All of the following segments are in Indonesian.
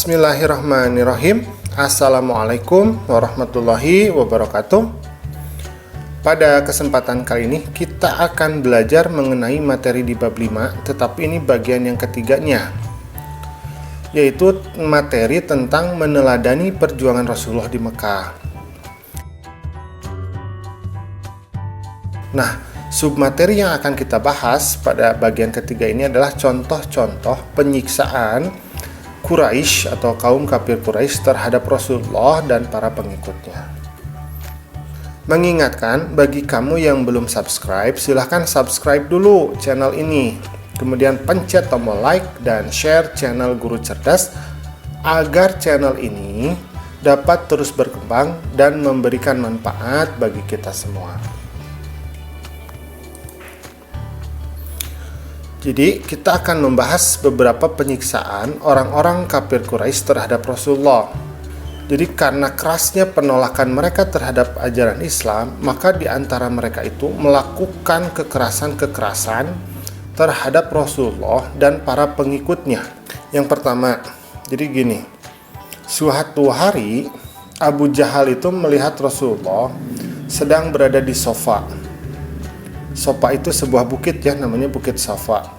Bismillahirrahmanirrahim. Assalamualaikum warahmatullahi wabarakatuh. Pada kesempatan kali ini kita akan belajar mengenai materi di bab 5, tetapi ini bagian yang ketiganya, yaitu materi tentang meneladani perjuangan Rasulullah di Mekah. Nah, submateri yang akan kita bahas pada bagian ketiga ini adalah contoh-contoh penyiksaan Quraisy atau kaum kafir Quraisy terhadap Rasulullah dan para pengikutnya. Mengingatkan bagi kamu yang belum subscribe, silahkan subscribe dulu channel ini. Kemudian pencet tombol like dan share channel Guru Cerdas agar channel ini dapat terus berkembang dan memberikan manfaat bagi kita semua. Jadi kita akan membahas beberapa penyiksaan orang-orang kafir Quraisy terhadap Rasulullah. Jadi karena kerasnya penolakan mereka terhadap ajaran Islam, maka di antara mereka itu melakukan kekerasan-kekerasan terhadap Rasulullah dan para pengikutnya. Yang pertama, jadi gini, suatu hari Abu Jahal itu melihat Rasulullah sedang berada di Sofa. Sofa itu sebuah bukit ya, namanya Bukit Safa.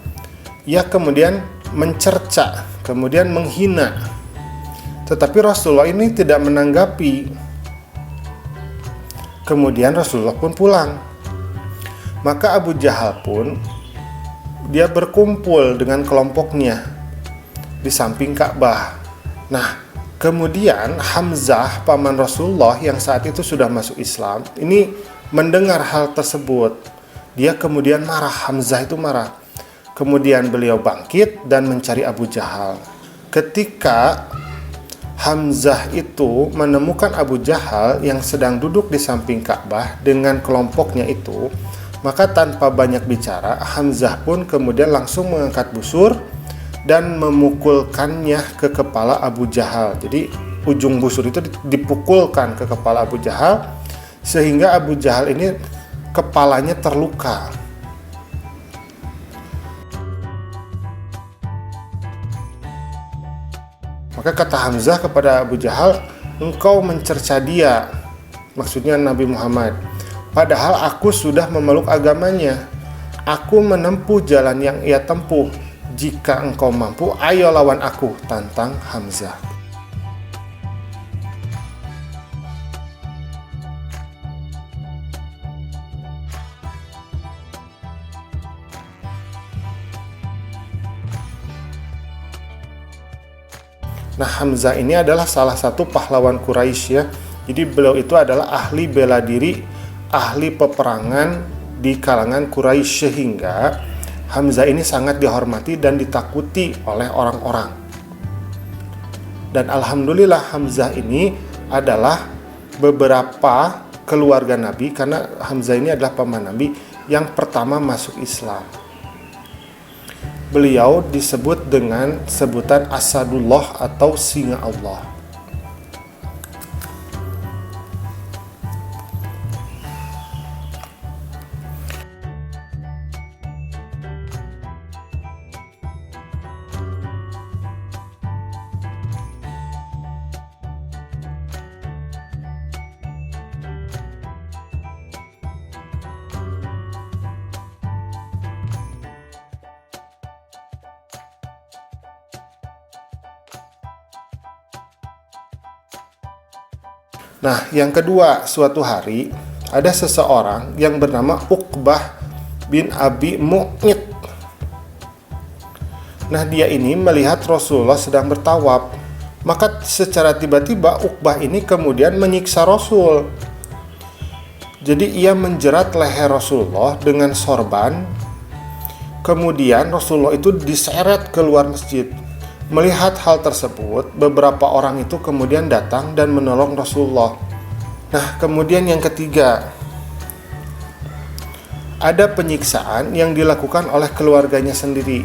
Ia kemudian mencerca, kemudian menghina. Tetapi Rasulullah ini tidak menanggapi. Kemudian Rasulullah pun pulang. Maka Abu Jahal pun dia berkumpul dengan kelompoknya di samping Ka'bah. Nah, kemudian Hamzah, paman Rasulullah yang saat itu sudah masuk Islam, ini mendengar hal tersebut. Dia kemudian marah, Hamzah itu marah. Kemudian beliau bangkit dan mencari Abu Jahal. Ketika Hamzah itu menemukan Abu Jahal yang sedang duduk di samping Ka'bah dengan kelompoknya itu, maka tanpa banyak bicara, Hamzah pun kemudian langsung mengangkat busur dan memukulkannya ke kepala Abu Jahal. Jadi ujung busur itu dipukulkan ke kepala Abu Jahal sehingga Abu Jahal ini kepalanya terluka. Maka kata Hamzah kepada Abu Jahal, engkau mencerca dia, maksudnya Nabi Muhammad, padahal aku sudah memeluk agamanya. Aku menempuh jalan yang ia tempuh. Jika engkau mampu, ayo lawan aku, tantang Hamzah. Nah, Hamzah ini adalah salah satu pahlawan Quraisy ya. Jadi beliau itu adalah ahli bela diri, ahli peperangan di kalangan Quraisy, sehingga Hamzah ini sangat dihormati dan ditakuti oleh orang-orang. Dan alhamdulillah Hamzah ini adalah beberapa keluarga Nabi, karena Hamzah ini adalah paman Nabi yang pertama masuk Islam. Beliau disebut dengan sebutan Asadullah atau singa Allah. Nah, yang kedua, suatu hari ada seseorang yang bernama Uqbah bin Abi Mu'id. Nah, dia ini melihat Rasulullah sedang bertawaf. Maka secara tiba-tiba Uqbah ini kemudian menyiksa Rasul. Jadi ia menjerat leher Rasulullah dengan sorban. Kemudian Rasulullah itu diseret keluar masjid. Melihat hal tersebut, beberapa orang itu kemudian datang dan menolong Rasulullah. Nah, kemudian yang ketiga, ada penyiksaan yang dilakukan oleh keluarganya sendiri,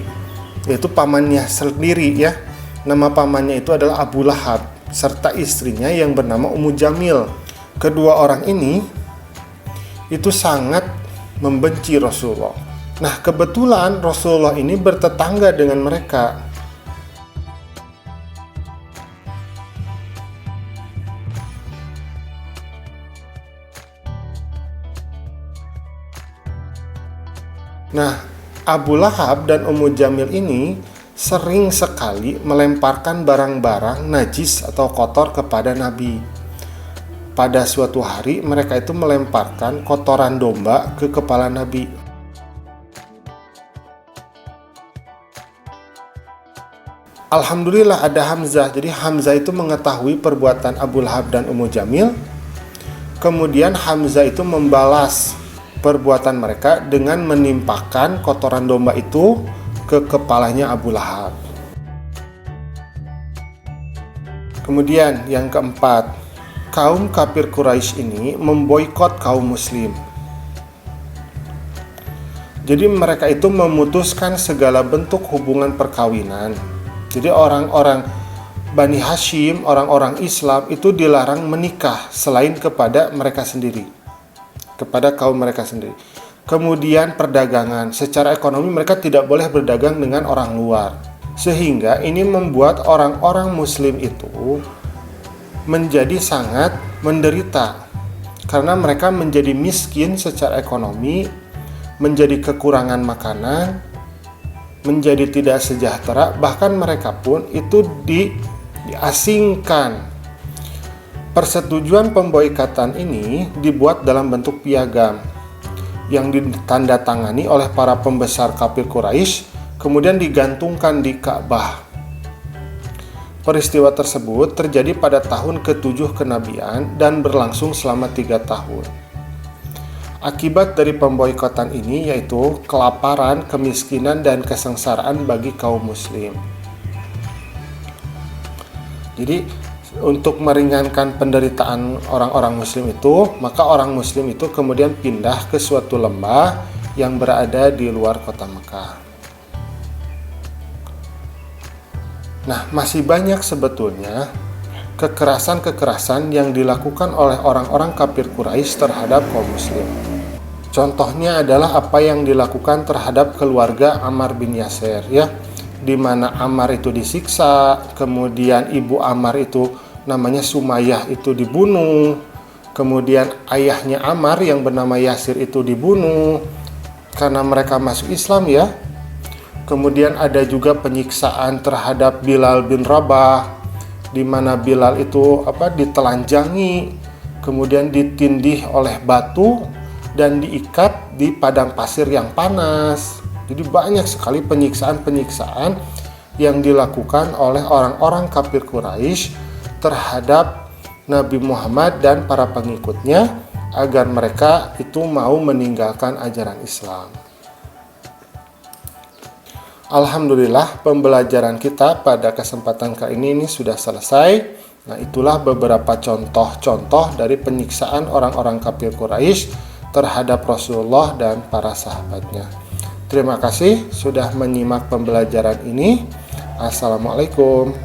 yaitu pamannya sendiri ya. Nama pamannya itu adalah Abu Lahab, serta istrinya yang bernama Ummu Jamil. Kedua orang ini itu sangat membenci Rasulullah. Nah, kebetulan Rasulullah ini bertetangga dengan mereka. Nah, Abu Lahab dan Ummu Jamil ini sering sekali melemparkan barang-barang najis atau kotor kepada Nabi. Pada suatu hari mereka itu melemparkan kotoran domba ke kepala Nabi. Alhamdulillah ada Hamzah. Jadi Hamzah itu mengetahui perbuatan Abu Lahab dan Ummu Jamil. Kemudian Hamzah itu membalas perbuatan mereka dengan menimpakan kotoran domba itu ke kepalanya Abu Lahab. Kemudian yang keempat, kaum kafir Quraisy ini memboikot kaum muslim. Jadi mereka itu memutuskan segala bentuk hubungan perkawinan. Jadi orang-orang Bani Hashim, orang-orang Islam itu dilarang menikah selain kepada mereka sendiri, kepada kaum mereka sendiri. Kemudian perdagangan, secara ekonomi mereka tidak boleh berdagang dengan orang luar. Sehingga ini membuat orang-orang muslim itu menjadi sangat menderita karena mereka menjadi miskin secara ekonomi, menjadi kekurangan makanan, menjadi tidak sejahtera, bahkan mereka pun itu diasingkan. Persetujuan pemboikatan ini dibuat dalam bentuk piagam yang ditandatangani oleh para pembesar kafir Quraisy, kemudian digantungkan di Ka'bah. Peristiwa tersebut terjadi pada tahun ke-7 kenabian dan berlangsung selama 3 tahun. Akibat dari pemboikotan ini yaitu kelaparan, kemiskinan, dan kesengsaraan bagi kaum muslim. Jadi untuk meringankan penderitaan orang-orang muslim itu, maka orang muslim itu kemudian pindah ke suatu lembah yang berada di luar kota Mekah. Nah, masih banyak sebetulnya kekerasan-kekerasan yang dilakukan oleh orang-orang kafir Quraisy terhadap kaum muslim. Contohnya adalah apa yang dilakukan terhadap keluarga Ammar bin Yasir, ya, di mana Ammar itu disiksa, kemudian ibu Ammar itu namanya Sumayyah itu dibunuh, kemudian ayahnya Ammar yang bernama Yasir itu dibunuh karena mereka masuk Islam, ya. Kemudian ada juga penyiksaan terhadap Bilal bin Rabah, di mana Bilal itu ditelanjangi, kemudian ditindih oleh batu dan diikat di padang pasir yang panas. Jadi banyak sekali penyiksaan-penyiksaan yang dilakukan oleh orang-orang kafir Quraisy terhadap Nabi Muhammad dan para pengikutnya agar mereka itu mau meninggalkan ajaran Islam. Alhamdulillah, pembelajaran kita pada kesempatan kali ini sudah selesai. Nah, itulah beberapa contoh-contoh dari penyiksaan orang-orang kafir Quraisy terhadap Rasulullah dan para sahabatnya. Terima kasih sudah menyimak pembelajaran ini. Assalamualaikum.